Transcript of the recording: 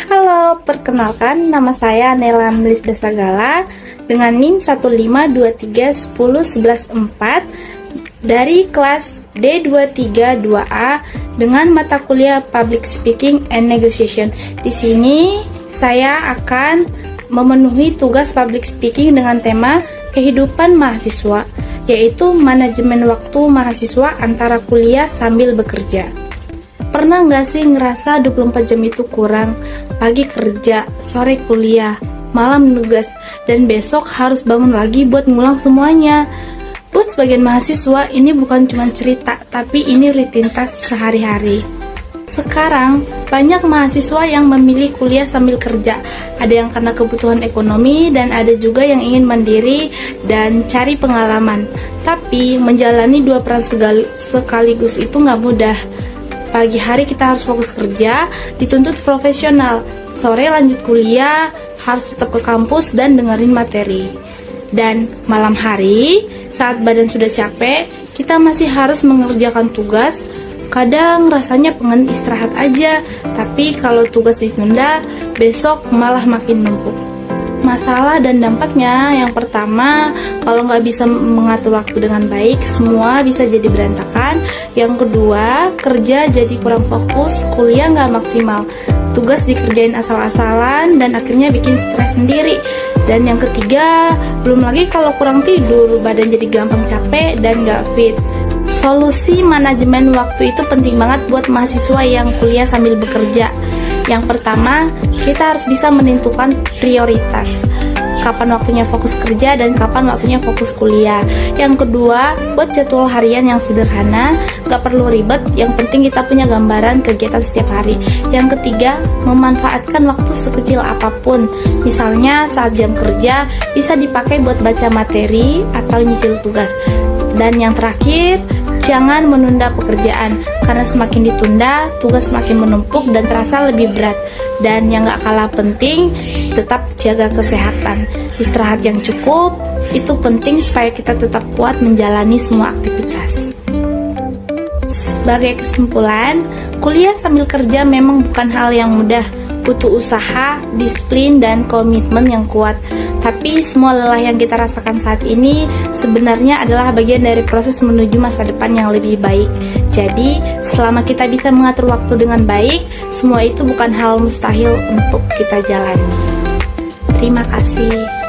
Halo, perkenalkan nama saya Nela Melis Dasagala dengan NIM 152311114 dari kelas D232A dengan mata kuliah Public Speaking and Negotiation. Di sini saya akan memenuhi tugas public speaking dengan tema kehidupan mahasiswa, yaitu manajemen waktu mahasiswa antara kuliah sambil bekerja. Pernah nggak sih ngerasa 24 jam itu kurang? Pagi kerja, sore kuliah, malam nugas, dan besok harus bangun lagi buat ngulang semuanya. Buat sebagian mahasiswa, ini bukan cuma cerita, tapi ini rutinitas sehari-hari. Sekarang, banyak mahasiswa yang memilih kuliah sambil kerja. Ada yang karena kebutuhan ekonomi, dan ada juga yang ingin mandiri dan cari pengalaman. Tapi, menjalani dua peran sekaligus itu nggak mudah. Pagi hari kita harus fokus kerja, dituntut profesional. Sore lanjut kuliah, harus tetap ke kampus dan dengerin materi. Dan malam hari, saat badan sudah capek, kita masih harus mengerjakan tugas. Kadang rasanya pengen istirahat aja, tapi kalau tugas ditunda, besok malah makin numpuk. Masalah dan dampaknya, yang pertama, kalau nggak bisa mengatur waktu dengan baik, semua bisa jadi berantakan. Yang kedua, kerja jadi kurang fokus, kuliah nggak maksimal, tugas dikerjain asal-asalan, dan akhirnya bikin stres sendiri. Dan yang ketiga, belum lagi kalau kurang tidur, badan jadi gampang capek dan nggak fit. Solusi manajemen waktu itu penting banget buat mahasiswa yang kuliah sambil bekerja. Yang pertama, kita harus bisa menentukan prioritas. Kapan waktunya fokus kerja dan kapan waktunya fokus kuliah. Yang kedua, buat jadwal harian yang sederhana, gak perlu ribet, yang penting kita punya gambaran kegiatan setiap hari. Yang ketiga, memanfaatkan waktu sekecil apapun. Misalnya saat jam kerja, bisa dipakai buat baca materi atau nyicil tugas. Dan yang terakhir, jangan menunda pekerjaan, karena semakin ditunda, tugas semakin menumpuk dan terasa lebih berat. Dan yang gak kalah penting, tetap jaga kesehatan. Istirahat yang cukup, itu penting supaya kita tetap kuat menjalani semua aktivitas. Sebagai kesimpulan, kuliah sambil kerja memang bukan hal yang mudah. Butuh usaha, disiplin, dan komitmen yang kuat. Tapi semua lelah yang kita rasakan saat ini sebenarnya adalah bagian dari proses menuju masa depan yang lebih baik. Jadi, selama kita bisa mengatur waktu dengan baik, semua itu bukan hal mustahil untuk kita jalani. Terima kasih.